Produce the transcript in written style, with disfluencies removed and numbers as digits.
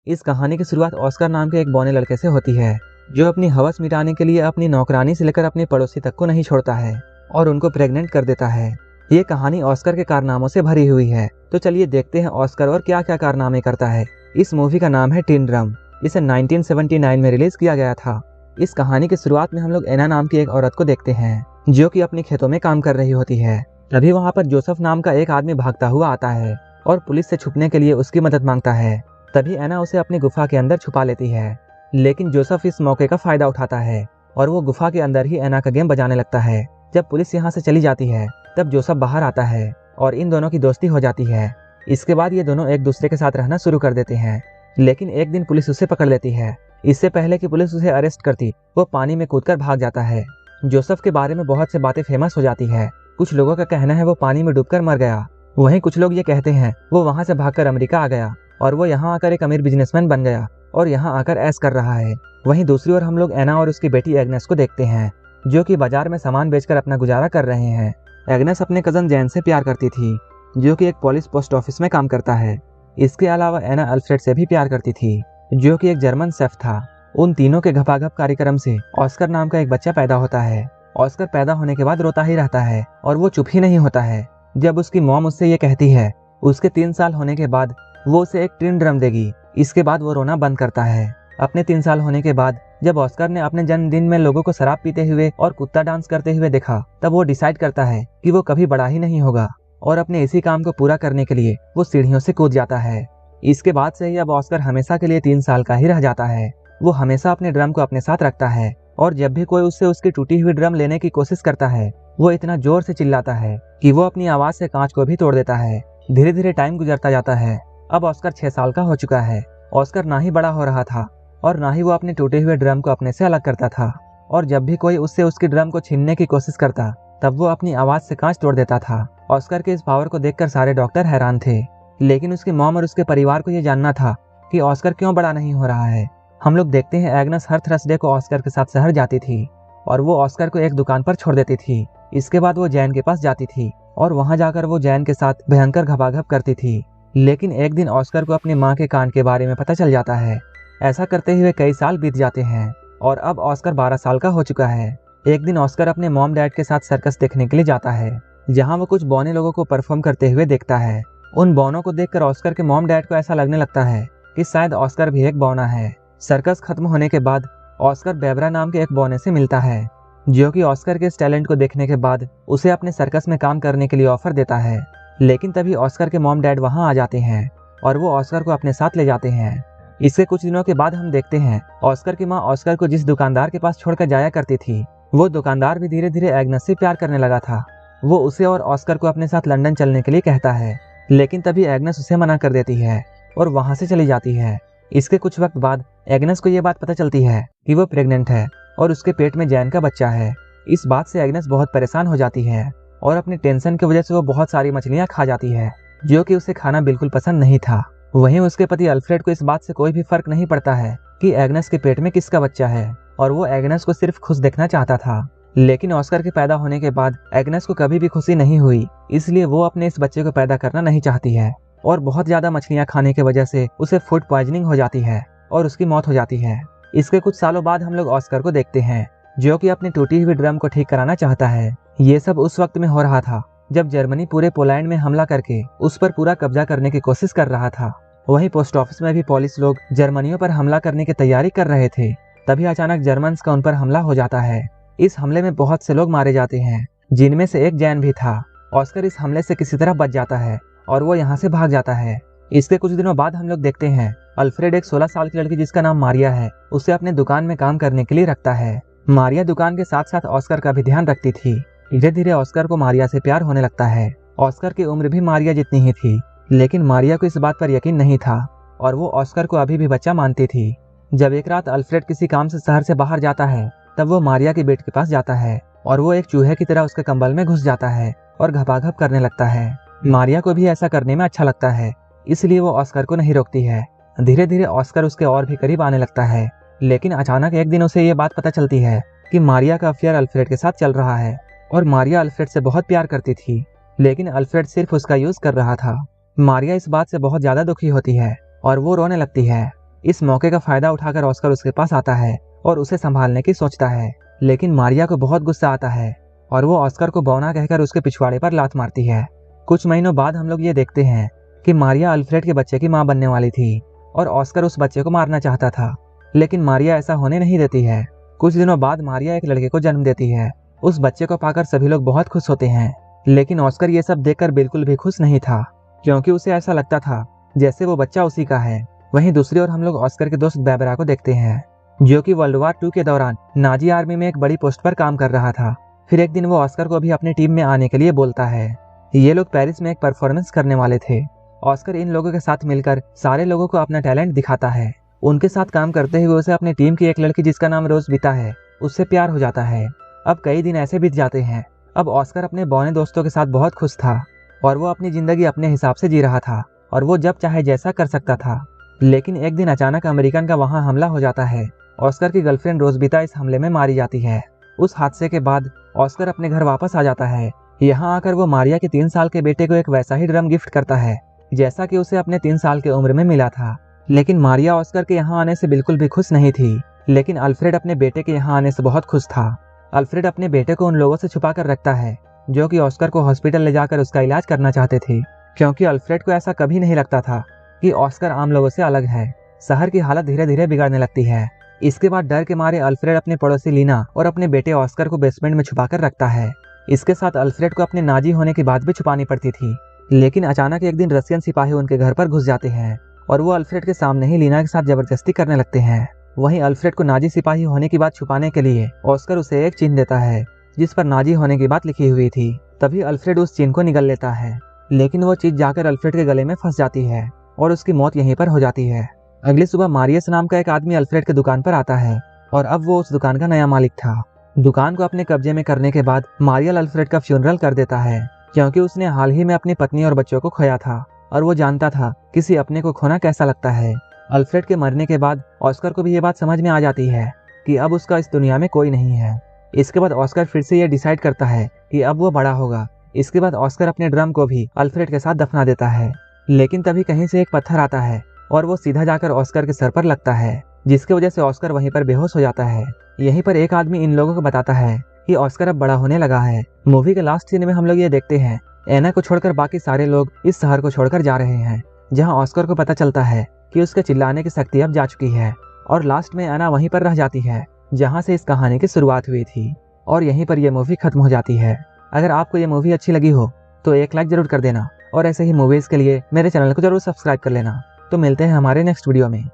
इस कहानी की शुरुआत ऑस्कर नाम के एक बौने लड़के से होती है, जो अपनी हवस मिटाने के लिए अपनी नौकरानी से लेकर अपने पड़ोसी तक को नहीं छोड़ता है और उनको प्रेग्नेंट कर देता है। ये कहानी ऑस्कर के कारनामों से भरी हुई है। तो चलिए देखते हैं ऑस्कर और क्या क्या कारनामे करता है। इस मूवी का नाम है टिन ड्रम। इसे 1979 में रिलीज किया गया था। इस कहानी की शुरुआत में हम लोग एना नाम की एक औरत को देखते हैं, जो कि अपने खेतों में काम कर रही होती है। तभी वहाँ पर जोसेफ नाम का एक आदमी भागता हुआ आता है और पुलिस से छुपने के लिए उसकी मदद मांगता है। तभी एना उसे अपनी गुफा के अंदर छुपा लेती है, लेकिन जोसेफ इस मौके का फायदा उठाता है और वो गुफा के अंदर ही एना का गेम बजाने लगता है। जब पुलिस यहाँ से चली जाती है तब जोसेफ बाहर आता है और इन दोनों की दोस्ती हो जाती है। इसके बाद ये दोनों एक दूसरे के साथ रहना शुरू कर देते हैं, लेकिन एक दिन पुलिस उसे पकड़ लेती है। इससे पहले कि पुलिस उसे अरेस्ट करती, वो पानी में कूदकर भाग जाता है। जोसेफ के बारे में बहुत से बातें फेमस हो जाती है। कुछ लोगों का कहना है वो पानी में डूबकर मर गया, वहीं कुछ लोग ये कहते हैं वो वहाँ से भागकर अमेरिका आ गया और वो यहाँ आकर एक अमीर बिजनेसमैन बन गया और यहाँ आकर ऐश कर रहा है। वहीं दूसरी ओर हम लोग एना और उसकी बेटी एग्नेस को देखते हैं, जो कि बाजार में सामान बेचकर अपना गुजारा कर रहे हैं। एग्नेस अपने कजन जैन से प्यार करती थी, जो कि एक पुलिस पोस्ट ऑफिस में काम करता है। इसके अलावा एना अल्फ्रेड से भी प्यार करती थी, जो कि एक जर्मन शेफ था। उन तीनों के घपाघप कार्यक्रम से ऑस्कर नाम का एक बच्चा पैदा होता है। ऑस्कर पैदा होने के बाद रोता ही रहता है और वो चुप ही नहीं होता है। जब उसकी मॉम उससे ये कहती है उसके 3 साल होने के बाद वो उसे एक टिन ड्रम देगी, इसके बाद वो रोना बंद करता है। अपने 3 साल होने के बाद जब ऑस्कर ने अपने जन्मदिन में लोगों को शराब पीते हुए और कुत्ता डांस करते हुए देखा, तब वो डिसाइड करता है कि वो कभी बड़ा ही नहीं होगा और अपने इसी काम को पूरा करने के लिए वो सीढ़ियों से कूद जाता है। इसके बाद से ही अब ऑस्कर हमेशा के लिए 3 साल का ही रह जाता है। वो हमेशा अपने ड्रम को अपने साथ रखता है और जब भी कोई उससे उसकी टूटी हुई ड्रम लेने की कोशिश करता है, वो इतना जोर से चिल्लाता है कि वो अपनी आवाज से कांच को भी तोड़ देता है। धीरे धीरे टाइम गुजरता जाता है। अब ऑस्कर 6 साल का हो चुका है। ऑस्कर ना ही बड़ा हो रहा था और ना ही वो अपने टूटे हुए ड्रम को अपने से अलग करता था, और जब भी कोई उससे उसकी ड्रम को छीनने की कोशिश करता, तब वो अपनी आवाज से कांच तोड़ देता था। ऑस्कर के इस पावर को देखकर सारे डॉक्टर हैरान थे, लेकिन उसकी मॉम और उसके परिवार को ये जानना था कि ऑस्कर क्यों बड़ा नहीं हो रहा है। हम लोग देखते हैं एग्नेस हर थर्सडे को ऑस्कर के साथ शहर जाती थी और वो ऑस्कर को एक दुकान पर छोड़ देती थी। इसके बाद वो जैन के पास जाती थी और वहां जाकर वो जैन के साथ भयंकर घपाघप करती थी। लेकिन एक दिन ऑस्कर को अपनी माँ के कांड के बारे में पता चल जाता है। ऐसा करते हुए कई साल बीत जाते हैं और अब ऑस्कर 12 साल का हो चुका है। एक दिन ऑस्कर अपने मॉम डैड के साथ सर्कस देखने के लिए जाता है, जहाँ वो कुछ बौने लोगों को परफॉर्म करते हुए देखता है। उन बौनों को देखकर ऑस्कर के मॉम डैड को ऐसा लगने लगता है कि शायद ऑस्कर भी एक बौना है। सर्कस खत्म होने के बाद ऑस्कर बेबरा नाम के एक बौने से मिलता है, जो कि ऑस्कर के इस टैलेंट को देखने के बाद उसे अपने सर्कस में काम करने के लिए ऑफर देता है। लेकिन तभी ऑस्कर के मॉम डैड वहां आ जाते हैं और वो ऑस्कर को अपने साथ ले जाते हैं। इसके कुछ दिनों के बाद हम देखते हैं ऑस्कर की माँ ऑस्कर को जिस दुकानदार के पास छोड़कर जाया करती थी, वो दुकानदार भी धीरे धीरे एग्नेस से प्यार करने लगा था। वो उसे और ऑस्कर को अपने साथ लंदन चलने के लिए कहता है, लेकिन तभी एग्नेस उसे मना कर देती है और वहां से चली जाती है। इसके कुछ वक्त बाद एग्नेस को ये बात पता चलती है कि वो प्रेग्नेंट है और उसके पेट में जैन का बच्चा है। इस बात से एग्नेस बहुत परेशान हो जाती है और अपने टेंशन की वजह से वो बहुत सारी मछलियां खा जाती है, जो कि उसे खाना बिल्कुल पसंद नहीं था। वहीं उसके पति अल्फ्रेड को इस बात से कोई भी फर्क नहीं पड़ता है कि एग्नेस के पेट में किसका बच्चा है, और वो एग्नेस को सिर्फ खुश देखना चाहता था। लेकिन ऑस्कर के पैदा होने के बाद एग्नेस को कभी भी खुशी नहीं हुई, इसलिए वो अपने इस बच्चे को पैदा करना नहीं चाहती है और बहुत ज्यादा मछलियां खाने की वजह से उसे फूड पॉइजनिंग हो जाती है और उसकी मौत हो जाती है। इसके कुछ सालों बाद हम लोग ऑस्कर को देखते हैं, जो कि अपनी टूटी हुई ड्रम को ठीक कराना चाहता है। ये सब उस वक्त में हो रहा था जब जर्मनी पूरे पोलैंड में हमला करके उस पर पूरा कब्जा करने की कोशिश कर रहा था। वहीं पोस्ट ऑफिस में भी पुलिस लोग जर्मनियों पर हमला करने की तैयारी कर रहे थे। तभी अचानक जर्मन्स का उन पर हमला हो जाता है। इस हमले में बहुत से लोग मारे जाते हैं, जिनमें से एक जैन भी था। ऑस्कर इस हमले से किसी तरह बच जाता है और वो यहाँ से भाग जाता है। इसके कुछ दिनों बाद हम लोग देखते हैं अल्फ्रेड एक 16 साल की लड़की जिसका नाम मारिया है, उसे अपने दुकान में काम करने के लिए रखता है। मारिया दुकान के साथ साथ ऑस्कर का भी ध्यान रखती थी। धीरे धीरे ऑस्कर को मारिया से प्यार होने लगता है। ऑस्कर की उम्र भी मारिया जितनी ही थी, लेकिन मारिया को इस बात पर यकीन नहीं था और वो ऑस्कर को अभी भी बच्चा मानती थी। जब एक रात अल्फ्रेड किसी काम से शहर से बाहर जाता है, तब वो मारिया के बेड के पास जाता है और वो एक चूहे की तरह उसके कंबल में घुस जाता है और घपाघप करने लगता है। मारिया को भी ऐसा करने में अच्छा लगता है, इसलिए वो ऑस्कर को नहीं रोकती है। धीरे धीरे ऑस्कर उसके और भी करीब आने लगता है, लेकिन अचानक एक दिन उसे ये बात पता चलती है कि मारिया का अफेयर अल्फ्रेड के साथ चल रहा है और मारिया अल्फ्रेड से बहुत प्यार करती थी, लेकिन अल्फ्रेड सिर्फ उसका यूज कर रहा था। मारिया इस बात से बहुत ज्यादा दुखी होती है और वो रोने लगती है। इस मौके का फायदा उठाकर ऑस्कर उसके पास आता है और उसे संभालने की सोचता है, लेकिन मारिया को बहुत गुस्सा आता है और वो ऑस्कर को बौना कहकर उसके पिछवाड़े पर लात मारती है। कुछ महीनों बाद हम लोग ये देखते हैं कि मारिया अल्फ्रेड के बच्चे की मां बनने वाली थी और ऑस्कर उस बच्चे को मारना चाहता था, लेकिन मारिया ऐसा होने नहीं देती है। कुछ दिनों बाद मारिया एक लड़के को जन्म देती है। उस बच्चे को पाकर सभी लोग बहुत खुश होते हैं, लेकिन ऑस्कर ये सब देखकर बिल्कुल भी खुश नहीं था, क्योंकि उसे ऐसा लगता था जैसे वो बच्चा उसी का है। वहीं दूसरी ओर हम लोग ऑस्कर के दोस्त बैबरा को देखते हैं, जो कि वर्ल्ड वॉर 2 के दौरान नाजी आर्मी में एक बड़ी पोस्ट पर काम कर रहा था। फिर एक दिन वो ऑस्कर को भी अपनी टीम में आने के लिए बोलता है। ये लोग पेरिस में एक परफॉर्मेंस करने वाले थे। ऑस्कर इन लोगों के साथ मिलकर सारे लोगों को अपना टैलेंट दिखाता है। उनके साथ काम करते हुए उसे अपनी टीम की एक लड़की जिसका नाम रोज बीता है, उससे प्यार हो जाता है। अब कई दिन ऐसे बीत जाते हैं। अब ऑस्कर अपने बौने दोस्तों के साथ बहुत खुश था और वो अपनी जिंदगी अपने हिसाब से जी रहा था और वो जब चाहे जैसा कर सकता था। लेकिन एक दिन अचानक अमेरिकन का वहां हमला हो जाता है। ऑस्कर की गर्लफ्रेंड रोजबीता इस हमले में मारी जाती है। उस हादसे के बाद ऑस्कर अपने घर वापस आ जाता है। यहाँ आकर वो मारिया के 3 साल के बेटे को एक वैसा ही ड्रम गिफ्ट करता है जैसा कि उसे अपने 3 साल की उम्र में मिला था। लेकिन मारिया ऑस्कर के यहाँ आने से बिल्कुल भी खुश नहीं थी, लेकिन अल्फ्रेड अपने बेटे के यहाँ आने से बहुत खुश था। अल्फ्रेड अपने बेटे को उन लोगों से छुपा कर रखता है जो कि ऑस्कर को हॉस्पिटल ले जाकर उसका इलाज करना चाहते थे, क्योंकि अल्फ्रेड को ऐसा कभी नहीं लगता था कि ऑस्कर आम लोगों से अलग है। शहर की हालत धीरे धीरे बिगड़ने लगती है। इसके बाद डर के मारे अल्फ्रेड अपने पड़ोसी लीना और अपने बेटे ऑस्कर को बेसमेंट में छुपा कर रखता है। इसके साथ अल्फ्रेड को अपने नाजी होने की बात भी छुपानी पड़ती थी। लेकिन अचानक एक दिन रशियन सिपाही उनके घर पर घुस जाते हैं और वो अल्फ्रेड के सामने ही लीना के साथ जबरदस्ती करने लगते हैं। वहीं अल्फ्रेड को नाजी सिपाही होने की बात छुपाने के लिए ऑस्कर उसे एक चिन्ह देता है जिस पर नाजी होने की बात लिखी हुई थी। तभी अल्फ्रेड उस चिन्ह को निगल लेता है, लेकिन वो चीज जाकर अल्फ्रेड के गले में फंस जाती है और उसकी मौत यहीं पर हो जाती है। अगली सुबह मारियस नाम का एक आदमी अल्फ्रेड के दुकान पर आता है और अब वो उस दुकान का नया मालिक था। दुकान को अपने कब्जे में करने के बाद मारियल अल्फ्रेड का फ्यूनरल कर देता है, क्योंकि उसने हाल ही में अपनी पत्नी और बच्चों को खोया था और वो जानता था किसी अपने को खोना कैसा लगता है। अल्फ्रेड के मरने के बाद ऑस्कर को भी ये बात समझ में आ जाती है कि अब उसका इस दुनिया में कोई नहीं है। इसके बाद ऑस्कर फिर से ये डिसाइड करता है कि अब वो बड़ा होगा। इसके बाद ऑस्कर अपने ड्रम को भी अल्फ्रेड के साथ दफना देता है, लेकिन तभी कहीं से एक पत्थर आता है और वो सीधा जाकर ऑस्कर के सर पर लगता है, जिसकी वजह से ऑस्कर वहीं पर बेहोश हो जाता है। यहीं पर एक आदमी इन लोगों को बताता है कि ऑस्कर अब बड़ा होने लगा है। मूवी के लास्ट सीन में हम लोग ये देखते हैं एना को छोड़कर बाकी सारे लोग इस शहर को छोड़कर जा रहे हैं, जहां ऑस्कर को पता चलता है कि उसके चिल्लाने की शक्ति अब जा चुकी है। और लास्ट में एना वहीं पर रह जाती है जहां से इस कहानी की शुरुआत हुई थी और यहीं पर यह मूवी खत्म हो जाती है। अगर आपको ये मूवी अच्छी लगी हो तो एक लाइक जरूर कर देना और ऐसे ही मूवीज के लिए मेरे चैनल को जरूर सब्सक्राइब कर लेना। तो मिलते हैं हमारे नेक्स्ट वीडियो में।